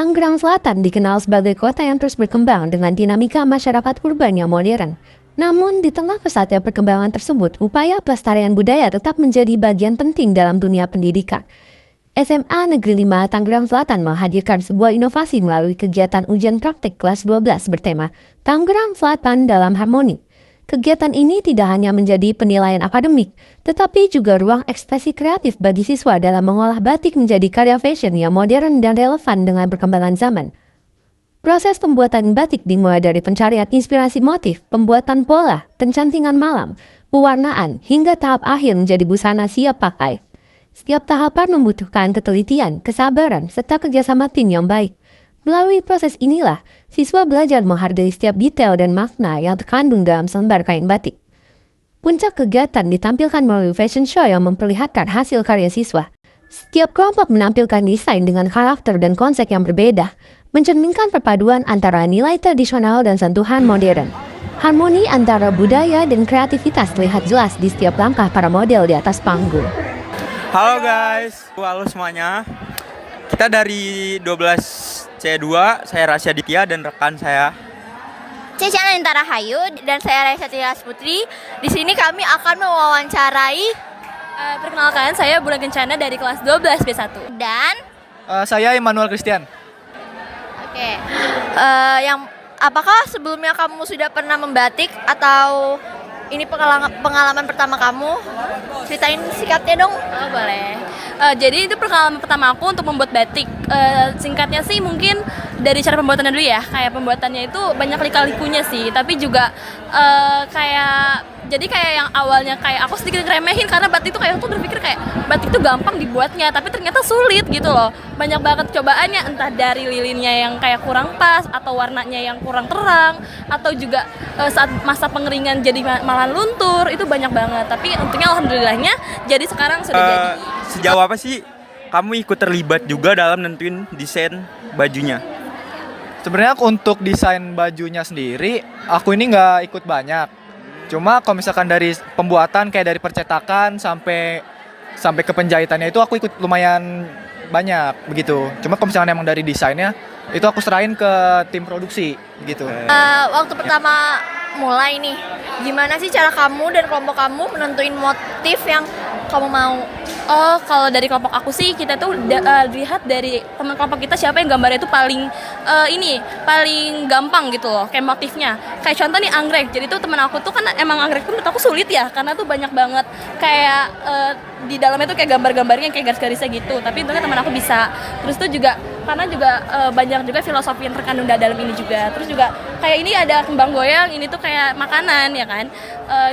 Tangerang Selatan dikenal sebagai kota yang terus berkembang dengan dinamika masyarakat urban yang modern. Namun, di tengah pesatnya perkembangan tersebut, upaya pelestarian budaya tetap menjadi bagian penting dalam dunia pendidikan. SMA Negeri 5 Tangerang Selatan menghadirkan sebuah inovasi melalui kegiatan ujian praktik kelas 12 bertema Tangerang Selatan dalam Harmoni. Kegiatan ini tidak hanya menjadi penilaian akademik, tetapi juga ruang ekspresi kreatif bagi siswa dalam mengolah batik menjadi karya fashion yang modern dan relevan dengan perkembangan zaman. Proses pembuatan batik dimulai dari pencarian inspirasi motif, pembuatan pola, pencantingan malam, pewarnaan, hingga tahap akhir menjadi busana siap pakai. Setiap tahapan membutuhkan ketelitian, kesabaran, serta kerjasama tim yang baik. Melalui proses inilah, siswa belajar menghargai setiap detail dan makna yang terkandung dalam selembar kain batik. Puncak kegiatan ditampilkan melalui fashion show yang memperlihatkan hasil karya siswa. Setiap kelompok menampilkan desain dengan karakter dan konsep yang berbeda, mencerminkan perpaduan antara nilai tradisional dan sentuhan modern. Harmoni antara budaya dan kreativitas terlihat jelas di setiap langkah para model di atas panggung. Halo guys, halo semuanya. Kita dari 12C2, saya Rasya Ditya dan rekan saya Cece Anantara Hayu dan saya Raisa Tias Putri. Di sini kami akan mewawancarai perkenalkan, saya Bulan Kencana dari kelas 12 B1. dan Saya Immanuel Christian. oke. Yang apakah sebelumnya kamu sudah pernah membatik atau ini pengalaman pertama kamu? Ceritain singkatnya dong. Oh, boleh. Jadi itu pengalaman pertama aku untuk membuat batik. Singkatnya sih mungkin dari cara pembuatannya dulu ya. Kayak pembuatannya itu banyak lika-likunya sih. Tapi juga jadi kayak yang awalnya kayak aku sedikit ngeremehin karena batik itu kayak aku berpikir kayak batik itu gampang dibuatnya, tapi ternyata sulit gitu loh. Banyak banget cobaannya, entah dari lilinnya yang kayak kurang pas atau warnanya yang kurang terang atau juga saat masa pengeringan jadi malah luntur, itu banyak banget. Tapi untungnya alhamdulillahnya jadi sekarang sudah jadi. Sejauh apa sih kamu ikut terlibat juga dalam nentuin desain bajunya? Sebenarnya untuk desain bajunya sendiri, aku ini nggak ikut banyak. Cuma kalau misalkan dari pembuatan kayak dari percetakan sampai ke penjahitannya itu aku ikut lumayan banyak begitu. Cuma kalau misalkan emang dari desainnya itu aku serahin ke tim produksi gitu. Waktu pertama mulai nih, gimana sih cara kamu dan kelompok kamu menentuin motif yang kamu mau? Oh, kalau dari kelompok aku sih kita tuh lihat dari teman kelompok kita siapa yang gambarnya itu paling paling gampang gitu loh, kayak motifnya. Kayak contoh nih anggrek. Jadi tuh teman aku tuh kan emang anggrek tuh menurut aku sulit ya, karena tuh banyak banget kayak di dalamnya tuh kayak gambar-gambarnya kayak garis-garisnya gitu. Tapi untungnya teman aku bisa. Terus tuh juga karena juga banyak juga filosofi yang terkandung dalam ini juga. Terus juga kayak ini ada kembang goyang, ini tuh kayak makanan ya kan.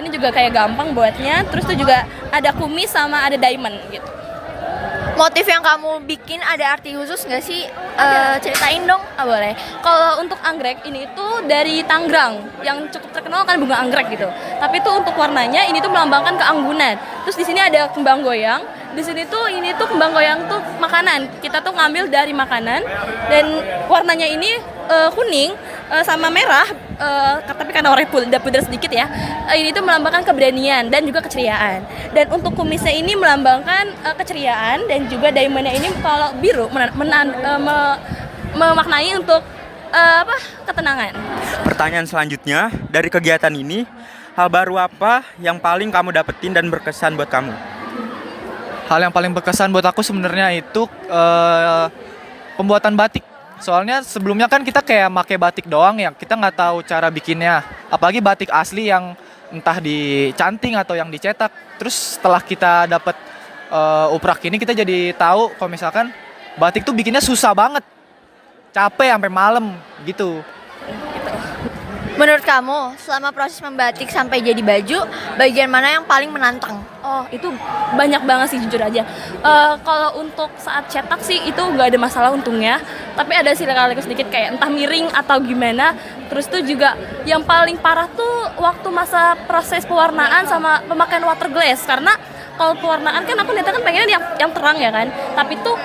Ini juga kayak gampang buatnya. Terus tuh juga ada kumis sama ada diamond gitu. Motif yang kamu bikin ada arti khusus nggak sih? Ceritain dong. Boleh. Kalau untuk anggrek ini tuh dari Tangerang yang cukup terkenal kan bunga anggrek gitu. Tapi tuh untuk warnanya ini tuh melambangkan keanggunan. Terus di sini ada kembang goyang. Di sini tuh ini tuh kembang goyang tuh makanan. Kita tuh ngambil dari makanan dan warnanya ini kuning sama merah. Tapi karena warnanya pudar sedikit ya. Ini tuh melambangkan keberanian dan juga keceriaan. Dan untuk kumisnya ini melambangkan keceriaan dan juga diamondnya ini kalau biru memaknai untuk ketenangan. Pertanyaan selanjutnya, dari kegiatan ini, hal baru apa yang paling kamu dapetin dan berkesan buat kamu? Hal yang paling berkesan buat aku sebenarnya itu pembuatan batik. Soalnya sebelumnya kan kita kayak make batik doang ya, kita nggak tahu cara bikinnya. Apalagi batik asli yang entah dicanting atau yang dicetak. Terus setelah kita dapat uprak ini kita jadi tahu kalau misalkan batik tuh bikinnya susah banget. Capek sampai malam gitu. Menurut kamu, selama proses membatik sampai jadi baju, bagian mana yang paling menantang? Oh, itu banyak banget sih jujur aja. Kalau untuk saat cetak sih itu nggak ada masalah untungnya. Tapi ada sih lika-liku sedikit kayak entah miring atau gimana. Terus tuh juga yang paling parah tuh waktu masa proses pewarnaan sama pemakaian water glass. Karena kalau pewarnaan kan aku lihatnya kan pengennya yang terang ya kan. Tapi tuh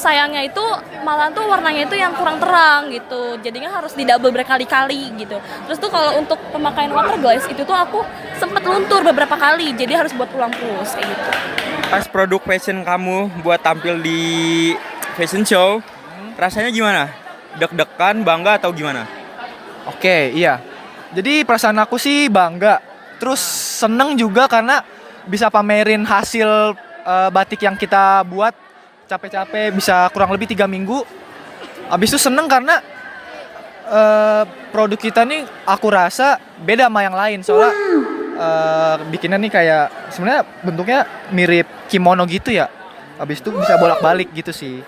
sayangnya itu malah tuh warnanya itu yang kurang terang gitu. Jadinya harus di-double berkali-kali gitu. Terus tuh kalau untuk pemakaian water glass itu tuh aku sempet luntur beberapa kali. Jadi harus buat ulang terus kayak gitu. Pas produk fashion kamu buat tampil di fashion show, Rasanya gimana? Deg-degan, bangga atau gimana? Oke, iya. Jadi perasaan aku sih bangga. Terus seneng juga karena bisa pamerin hasil batik yang kita buat capek-capek bisa kurang lebih 3 minggu. Habis itu seneng karena produk kita nih aku rasa beda sama yang lain. Soalnya bikinnya nih kayak sebenarnya bentuknya mirip kimono gitu ya. Habis itu bisa bolak-balik gitu sih.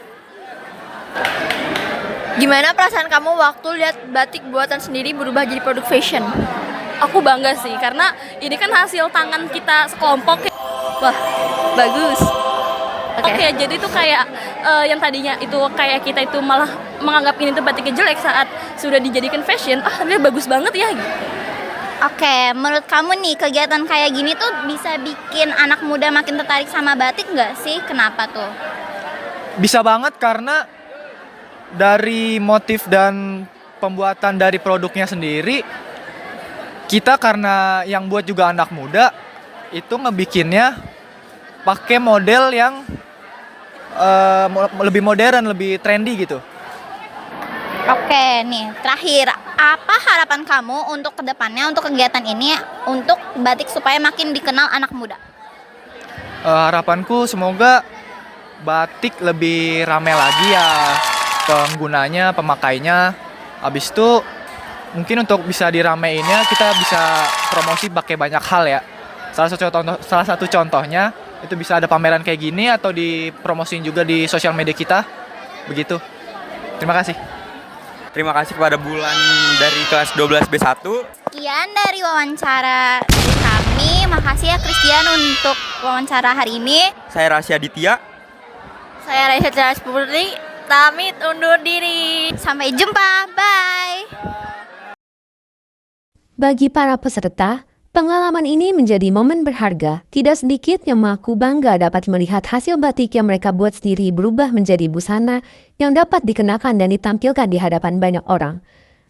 Gimana perasaan kamu waktu lihat batik buatan sendiri berubah jadi produk fashion? Aku bangga sih karena ini kan hasil tangan kita sekelompok. Wah, bagus. Oke, jadi itu kayak yang tadinya itu kayak kita itu malah menganggap ini tuh batiknya jelek saat sudah dijadikan fashion. Ini bagus banget ya. Oke, menurut kamu nih kegiatan kayak gini tuh bisa bikin anak muda makin tertarik sama batik nggak sih? Kenapa tuh? Bisa banget karena dari motif dan pembuatan dari produknya sendiri, kita karena yang buat juga anak muda, itu ngebikinnya pakai model yang lebih modern, lebih trendy gitu. Oke, nih terakhir, apa harapan kamu untuk kedepannya untuk kegiatan ini untuk batik supaya makin dikenal anak muda? Harapanku semoga batik lebih ramai lagi ya penggunanya, pemakainya. Habis itu mungkin untuk bisa dirameinnya kita bisa promosi pakai banyak hal ya. Salah satu contohnya itu bisa ada pameran kayak gini atau dipromosin juga di sosial media kita. Begitu. Terima kasih. Terima kasih kepada Bulan dari kelas 12 B1. Sekian dari wawancara dari kami. Makasih ya Christian untuk wawancara hari ini. Saya Rasya Ditya. Saya Raisa Tiara Putri, pamit undur diri. Sampai jumpa. Bye. Bagi para peserta, pengalaman ini menjadi momen berharga. Tidak sedikit yang mengaku bangga dapat melihat hasil batik yang mereka buat sendiri berubah menjadi busana yang dapat dikenakan dan ditampilkan di hadapan banyak orang.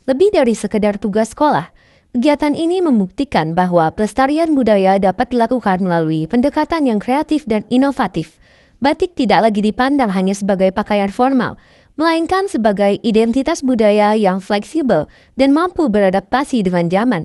Lebih dari sekedar tugas sekolah, kegiatan ini membuktikan bahwa pelestarian budaya dapat dilakukan melalui pendekatan yang kreatif dan inovatif. Batik tidak lagi dipandang hanya sebagai pakaian formal, melainkan sebagai identitas budaya yang fleksibel dan mampu beradaptasi dengan zaman.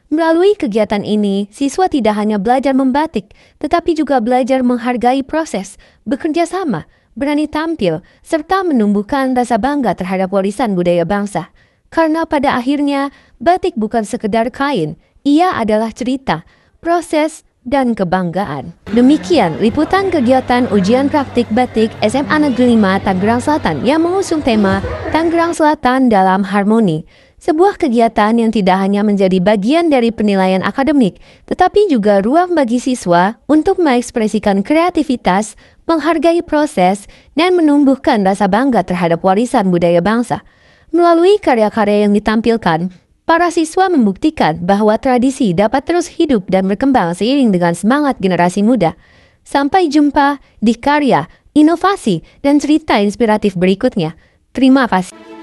Melalui kegiatan ini, siswa tidak hanya belajar membatik, tetapi juga belajar menghargai proses, bekerja sama, berani tampil, serta menumbuhkan rasa bangga terhadap warisan budaya bangsa. Karena pada akhirnya, batik bukan sekedar kain, ia adalah cerita, proses, dan kebanggaan. Demikian liputan kegiatan ujian praktik batik SMA Negeri 5 Tangerang Selatan yang mengusung tema Tangerang Selatan dalam Harmoni. Sebuah kegiatan yang tidak hanya menjadi bagian dari penilaian akademik, tetapi juga ruang bagi siswa untuk mengekspresikan kreativitas, menghargai proses, dan menumbuhkan rasa bangga terhadap warisan budaya bangsa. Melalui karya-karya yang ditampilkan, para siswa membuktikan bahwa tradisi dapat terus hidup dan berkembang seiring dengan semangat generasi muda. Sampai jumpa di karya, inovasi, dan cerita inspiratif berikutnya. Terima kasih.